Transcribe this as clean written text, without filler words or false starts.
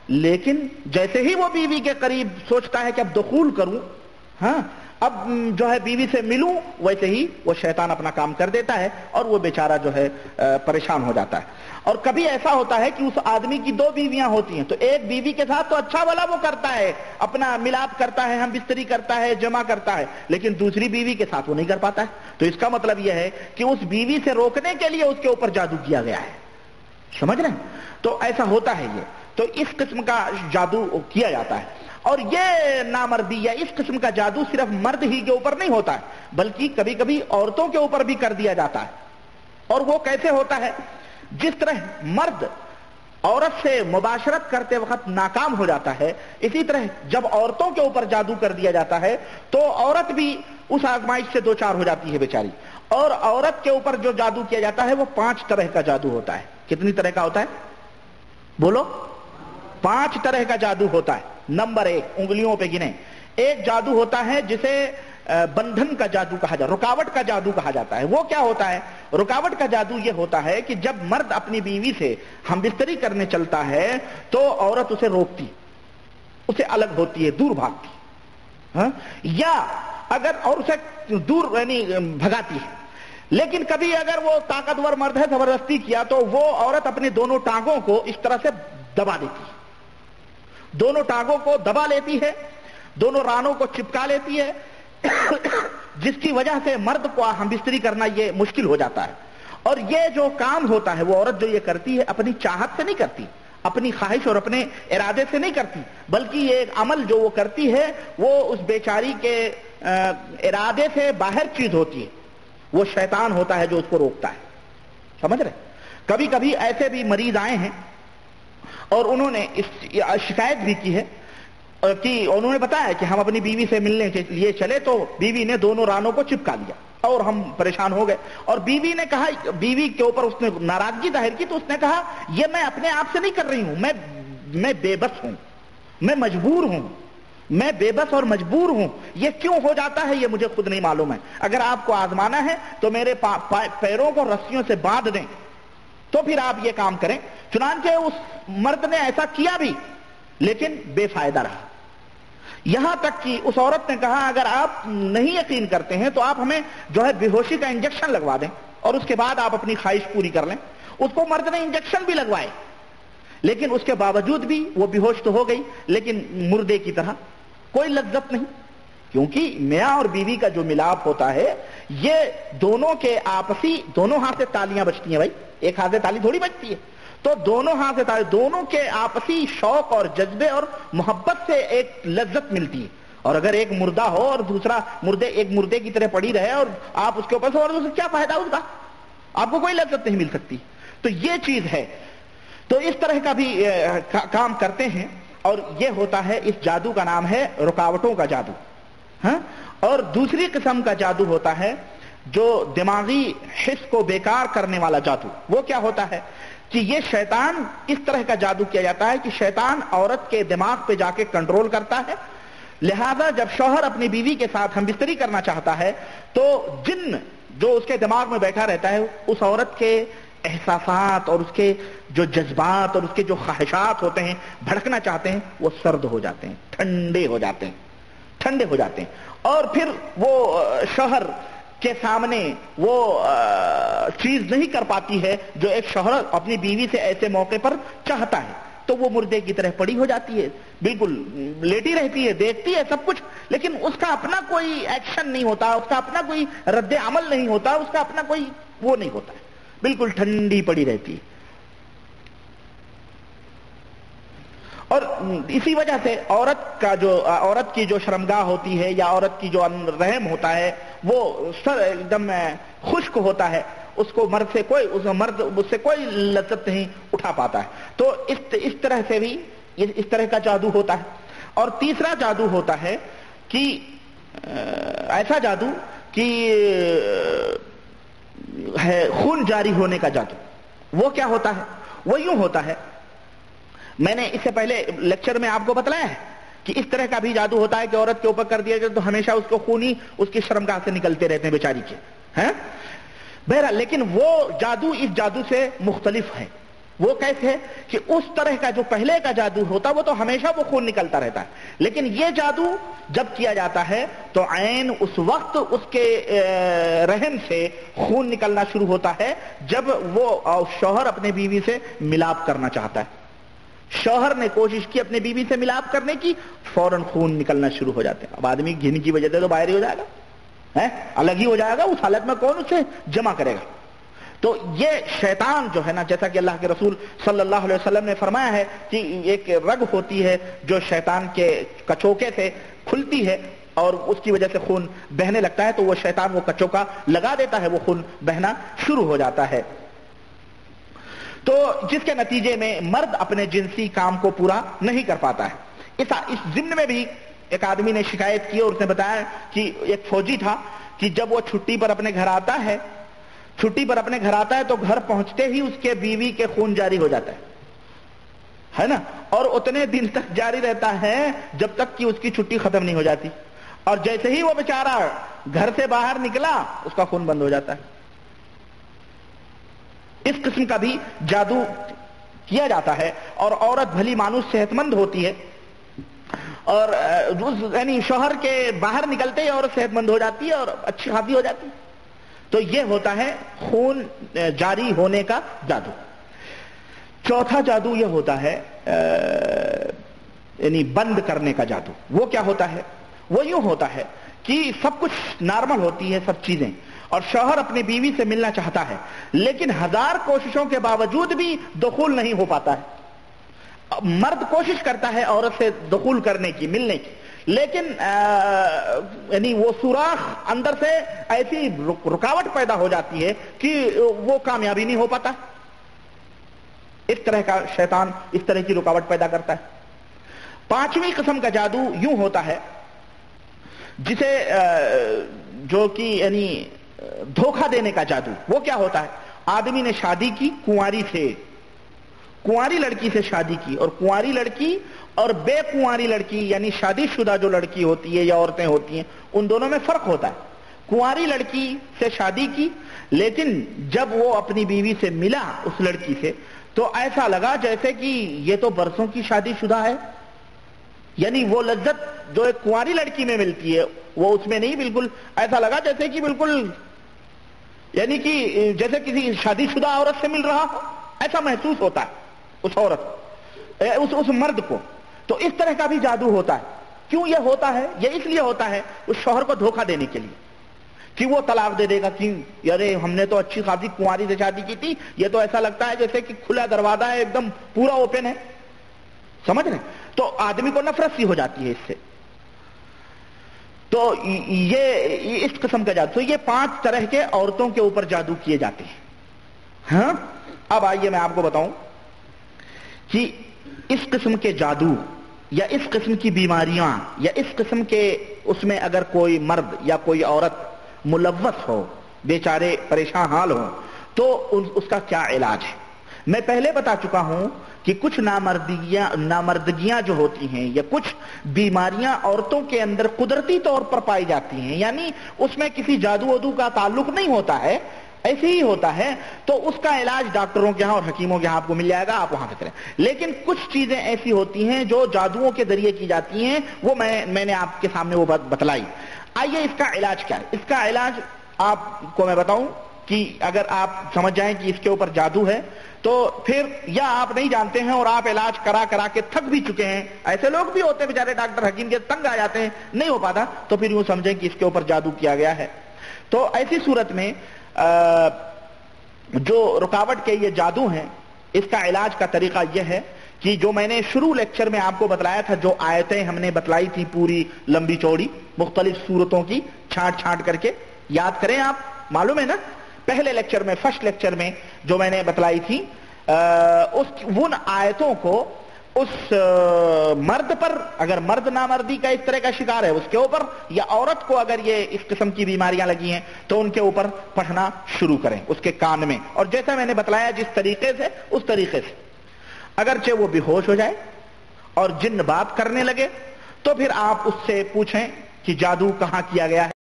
لیکن جیسے ہی وہ بیوی کے قریب سوچتا ہے کہ اب دخول کروں، ہاں اب جو ہے بیوی سے ملوں، ویسے ہی وہ شیطان اپنا کام کر دیتا ہے اور وہ بیچارہ جو ہے پریشان ہو جاتا ہے۔ اور کبھی ایسا ہوتا ہے کہ اس آدمی کی دو بیویاں ہوتی ہیں، تو ایک بیوی کے ساتھ تو اچھا والا وہ کرتا ہے، اپنا ملاپ کرتا ہے، ہم بستری کرتا ہے، جمع کرتا ہے، لیکن دوسری بیوی کے ساتھ وہ نہیں کر پاتا ہے۔ تو اس کا مطلب یہ ہے کہ اس بیوی سے روکنے کے لیے اس کے اوپر جادو کیا گیا ہے، سمجھ رہے ہیں؟ تو ایسا ہوتا ہے یہ، تو اس قسم کا جادو کیا جاتا ہے۔ اور یہ نامردی یا اس قسم کا جادو صرف مرد ہی کے اوپر نہیں ہوتا ہے، بلکہ کبھی کبھی عورتوں کے اوپر بھی کر دیا جاتا ہے۔ اور وہ کیسے ہوتا ہے؟ جس طرح مرد عورت سے مباشرت کرتے وقت ناکام ہو جاتا ہے، اسی طرح جب عورتوں کے اوپر جادو کر دیا جاتا ہے تو عورت بھی اس آزمائش سے دوچار ہو جاتی ہے بیچاری۔ اور عورت کے اوپر جو جادو کیا جاتا ہے وہ 5 طرح کا جادو ہوتا ہے۔ کتنی طرح کا ہوتا ہے؟ بولو۔ 5 طرح کا جادو ہوتا ہے۔ نمبر 1، انگلیوں پہ گنے، ایک جادو ہوتا ہے جسے بندھن کا جادو کہا جاتا ہے، رکاوٹ کا جادو کہا جاتا ہے۔ وہ کیا ہوتا ہے؟ رکاوٹ کا جادو یہ ہوتا ہے کہ جب مرد اپنی بیوی سے ہم بستری کرنے چلتا ہے تو عورت اسے روکتی، اسے الگ ہوتی ہے، دور بھاگتی، ہاں؟ یا اگر اور اسے دور یعنی بھگاتی ہے۔ لیکن کبھی اگر وہ طاقتور مرد ہے، زبردستی کیا تو وہ عورت اپنی دونوں ٹانگوں کو اس طرح سے دبا دیتی ہے، دونوں ٹانگوں کو دبا لیتی ہے، دونوں رانوں کو چپکا لیتی ہے، جس کی وجہ سے مرد کو ہم بستری کرنا یہ مشکل ہو جاتا ہے۔ اور یہ جو کام ہوتا ہے، وہ عورت جو یہ کرتی ہے اپنی چاہت سے نہیں کرتی، اپنی خواہش اور اپنے ارادے سے نہیں کرتی، بلکہ یہ ایک عمل جو وہ کرتی ہے وہ اس بیچاری کے ارادے سے باہر چیز ہوتی ہے، وہ شیطان ہوتا ہے جو اس کو روکتا ہے، سمجھ رہے؟ کبھی کبھی ایسے بھی مریض آئے ہیں اور انہوں نے شکایت بھی کی ہے کہ انہوں نے بتایا کہ ہم اپنی بیوی سے ملنے کے لیے چلے تو بیوی نے دونوں رانوں کو چپکا لیا اور ہم پریشان ہو گئے۔ اور بیوی نے کہا، بیوی کے اوپر اس نے ناراضگی ظاہر کی، تو اس نے کہا یہ میں اپنے آپ سے نہیں کر رہی ہوں، میں بے بس ہوں، میں مجبور ہوں، میں بے بس اور مجبور ہوں۔ یہ کیوں ہو جاتا ہے یہ مجھے خود نہیں معلوم ہے۔ اگر آپ کو آزمانا ہے تو میرے پیروں کو رسیوں سے باندھ دیں تو پھر آپ یہ کام کریں۔ چنانچہ اس مرد نے ایسا کیا بھی، لیکن بے فائدہ رہا۔ یہاں تک کہ اس عورت نے کہا اگر آپ نہیں یقین کرتے ہیں تو آپ ہمیں جو ہے بے ہوشی کا انجیکشن لگوا دیں اور اس کے بعد آپ اپنی خواہش پوری کر لیں۔ اس کو مرد نے انجیکشن بھی لگوائے، لیکن اس کے باوجود بھی وہ بے ہوش تو ہو گئی، لیکن مردے کی طرح، کوئی لذت نہیں۔ کیونکہ میاں اور بیوی کا جو ملاپ ہوتا ہے یہ دونوں کے آپسی، دونوں ہاتھ سے تالیاں بجتی ہیں بھائی، ایک ہاتھ سے تالی تھوڑی بجتی ہے، تو دونوں ہاتھ سے تالی، دونوں کے آپسی شوق اور جذبے اور محبت سے ایک لذت ملتی ہے۔ اور اگر ایک مردہ ہو اور دوسرا ایک مردے کی طرح پڑی رہے اور آپ اس کے اوپر سے، اور کیا فائدہ اس کا؟ آپ کو کوئی لذت نہیں مل سکتی۔ تو یہ چیز ہے، تو اس طرح کا بھی کام کرتے ہیں۔ اور یہ ہوتا ہے، اس جادو کا نام ہے رکاوٹوں کا جادو، ہاں؟ اور دوسری قسم کا جادو ہوتا ہے جو دماغی حس کو بیکار کرنے والا جادو۔ وہ کیا ہوتا ہے کہ یہ شیطان، اس طرح کا جادو کیا جاتا ہے کہ شیطان عورت کے دماغ پہ جا کے کنٹرول کرتا ہے، لہذا جب شوہر اپنی بیوی کے ساتھ ہم بستری کرنا چاہتا ہے تو جن جو اس کے دماغ میں بیٹھا رہتا ہے اس عورت کے احساسات اور اس کے جو جذبات اور اس کے جو خواہشات ہوتے ہیں، بھڑکنا چاہتے ہیں، وہ سرد ہو جاتے ہیں، ٹھنڈے ہو جاتے ہیں، ٹھنڈے ہو جاتے ہیں۔ اور پھر وہ شوہر کے سامنے وہ چیز نہیں کر پاتی ہے جو ایک شوہر اپنی بیوی سے ایسے موقع پر چاہتا ہے، تو وہ مردے کی طرح پڑی ہو جاتی ہے، بالکل لیٹی رہتی ہے، دیکھتی ہے سب کچھ، لیکن اس کا اپنا کوئی ایکشن نہیں ہوتا، اس کا اپنا کوئی رد عمل نہیں ہوتا، اس کا اپنا کوئی وہ نہیں ہوتا ہے، بالکل ٹھنڈی پڑی رہتی ہے۔ اور اسی وجہ سے عورت کی جو شرمگاہ ہوتی ہے یا عورت کی جو رحم ہوتا ہے وہ ایک دم خشک ہوتا ہے، اس کو مرد اس سے کوئی لذت نہیں اٹھا پاتا ہے۔ تو اس طرح سے بھی اس طرح کا جادو ہوتا ہے۔ اور تیسرا جادو ہوتا ہے کہ ایسا جادو کہ ہے خون جاری ہونے کا جادو۔ وہ کیا ہوتا ہے؟ وہ یوں ہوتا ہے، میں نے اس سے پہلے لیکچر میں آپ کو بتلایا ہے کہ اس طرح کا بھی جادو ہوتا ہے کہ عورت کے اوپر کر دیا جائے تو ہمیشہ اس کو خون ہی اس کی شرمگاہ سے نکلتے رہتے ہیں بیچاری کے، ہیں؟ بہرحال لیکن وہ جادو اس جادو سے مختلف ہے۔ وہ کیسے ہے کہ اس طرح کا جو پہلے کا جادو ہوتا وہ تو ہمیشہ وہ خون نکلتا رہتا ہے، لیکن یہ جادو جب کیا جاتا ہے تو عین اس وقت اس کے رحم سے خون نکلنا شروع ہوتا ہے جب وہ شوہر اپنے بیوی سے ملاپ کرنا چاہتا ہے، شوہر نے کوشش کی اپنے بیوی سے ملاپ کرنے کی، فوراً خون نکلنا شروع ہو جاتے ہیں۔ اب آدمی گھن کی وجہ سے تو باہر ہی ہو جائے گا، الگ ہی ہو جائے گا، اس حالت میں کون اسے جمع کرے گا؟ تو یہ شیطان جو ہے نا، جیسا کہ اللہ کے رسول صلی اللہ علیہ وسلم نے فرمایا ہے کہ ایک رگ ہوتی ہے جو شیطان کے کچوکے سے کھلتی ہے اور اس کی وجہ سے خون بہنے لگتا ہے، تو وہ شیطان وہ کچوکا لگا دیتا ہے، وہ خون بہنا شروع ہو جاتا ہے، تو جس کے نتیجے میں مرد اپنے جنسی کام کو پورا نہیں کر پاتا ہے۔ اس ضمن میں بھی ایک آدمی نے شکایت کی اور اس نے بتایا کہ ایک فوجی تھا کہ جب وہ چھٹی پر اپنے گھر آتا ہے تو گھر پہنچتے ہی اس کے بیوی کے خون جاری ہو جاتا ہے نا، اور اتنے دن تک جاری رہتا ہے جب تک کہ اس کی چھٹی ختم نہیں ہو جاتی، اور جیسے ہی وہ بیچارہ گھر سے باہر نکلا اس کا خون بند ہو جاتا ہے۔ اس قسم کا بھی جادو کیا جاتا ہے، اور عورت بھلی مانوس صحت مند ہوتی ہے، اور یعنی شوہر کے باہر نکلتے ہی عورت صحت مند ہو جاتی ہے اور اچھی خاصی ہو جاتی ہے۔ تو یہ ہوتا ہے خون جاری ہونے کا جادو۔ چوتھا جادو یہ ہوتا ہے یعنی بند کرنے کا جادو۔ وہ کیا ہوتا ہے؟ وہ یوں ہوتا ہے کہ سب کچھ نارمل ہوتی ہے، سب چیزیں، اور شوہر اپنی بیوی سے ملنا چاہتا ہے لیکن ہزار کوششوں کے باوجود بھی دخول نہیں ہو پاتا ہے۔ مرد کوشش کرتا ہے عورت سے دخول کرنے کی، ملنے کی، لیکن یعنی وہ سوراخ اندر سے ایسی رکاوٹ پیدا ہو جاتی ہے کہ وہ کامیابی نہیں ہو پاتا۔ اس طرح کا شیطان اس طرح کی رکاوٹ پیدا کرتا ہے۔ پانچویں قسم کا جادو یوں ہوتا ہے جسے جو کہ یعنی دھوکہ دینے کا جادو۔ وہ کیا ہوتا ہے؟ آدمی نے شادی کی کنواری لڑکی سے شادی کی، اور کنواری لڑکی اور بے کنواری لڑکی یعنی شادی شدہ جو لڑکی ہوتی ہے یا عورتیں ہوتی ہیں ان دونوں میں فرق ہوتا ہے۔ کنواری لڑکی سے شادی کی لیکن جب وہ اپنی بیوی سے ملا اس لڑکی سے تو ایسا لگا جیسے کہ یہ تو برسوں کی شادی شدہ ہے، یعنی وہ لذت جو ایک کنواری لڑکی میں ملتی ہے وہ اس میں نہیں، بالکل ایسا لگا جیسے کہ بالکل یعنی کہ جیسے کسی شادی شدہ عورت سے مل رہا ہو، ایسا محسوس ہوتا ہے اس عورت اس مرد کو۔ تو اس طرح کا بھی جادو ہوتا ہے۔ کیوں یہ ہوتا ہے؟ یہ اس لیے ہوتا ہے اس شوہر کو دھوکہ دینے کے لیے کہ وہ طلاق دے دے گا کہ ارے ہم نے تو اچھی خاصی کنواری سے شادی کی تھی، یہ تو ایسا لگتا ہے جیسے کہ کھلا دروازہ ہے، ایک دم پورا اوپن ہے، سمجھ رہے؟ تو آدمی کو نفرت سی ہو جاتی ہے اس سے۔ تو یہ اس قسم کا جادو، تو یہ 5 طرح کے عورتوں کے اوپر جادو کیے جاتے ہیں۔ ہاں، اب آئیے میں آپ کو بتاؤں کہ اس قسم کے جادو یا اس قسم کی بیماریاں یا اس قسم کے اس میں اگر کوئی مرد یا کوئی عورت ملوث ہو، بیچارے پریشان حال ہوں، تو اس کا کیا علاج ہے؟ میں پہلے بتا چکا ہوں کہ کچھ نامردگیاں جو ہوتی ہیں یا کچھ بیماریاں عورتوں کے اندر قدرتی طور پر پائی جاتی ہیں، یعنی اس میں کسی جادو ودو کا تعلق نہیں ہوتا ہے، ایسے ہی ہوتا ہے، تو اس کا علاج ڈاکٹروں کے ہاں اور حکیموں کے ہاں آپ کو مل جائے گا، آپ وہاں سے کریں۔ لیکن کچھ چیزیں ایسی ہوتی ہیں جو جادوؤں کے ذریعے کی جاتی ہیں، وہ میں نے آپ کے سامنے وہ بات بتلائی۔ آئیے اس کا علاج کیا ہے؟ اس کا علاج آپ کو میں بتاؤں کہ اگر آپ سمجھ جائیں کہ اس کے اوپر جادو ہے تو پھر یا آپ نہیں جانتے ہیں اور آپ علاج کرا کے تھک بھی چکے ہیں، ایسے لوگ بھی ہوتے ہیں بیچارے ڈاکٹر حکیم کے تنگ آ جاتے ہیں، نہیں ہو پاتا، تو پھر یوں سمجھیں کہ اس کے اوپر جادو کیا گیا ہے۔ تو ایسی صورت میں جو رکاوٹ کے یہ جادو ہیں، اس کا علاج کا طریقہ یہ ہے کہ جو میں نے شروع لیکچر میں آپ کو بتلایا تھا، جو آیتیں ہم نے بتلائی تھی پوری لمبی چوڑی مختلف صورتوں کی چھانٹ کر کے، یاد کریں آپ، معلوم ہے نا؟ پہلے لیکچر میں، فرسٹ لیکچر میں جو میں نے بتلائی تھی، ان آیتوں کو اس مرد پر، اگر مرد نامردی کا اس طرح کا شکار ہے اس کے اوپر، یا عورت کو اگر یہ اس قسم کی بیماریاں لگی ہیں تو ان کے اوپر پڑھنا شروع کریں اس کے کان میں، اور جیسا میں نے بتلایا جس طریقے سے اس طریقے سے، اگرچہ وہ بے ہوش ہو جائے اور جن بات کرنے لگے تو پھر آپ اس سے پوچھیں کہ جادو کہاں کیا گیا ہے۔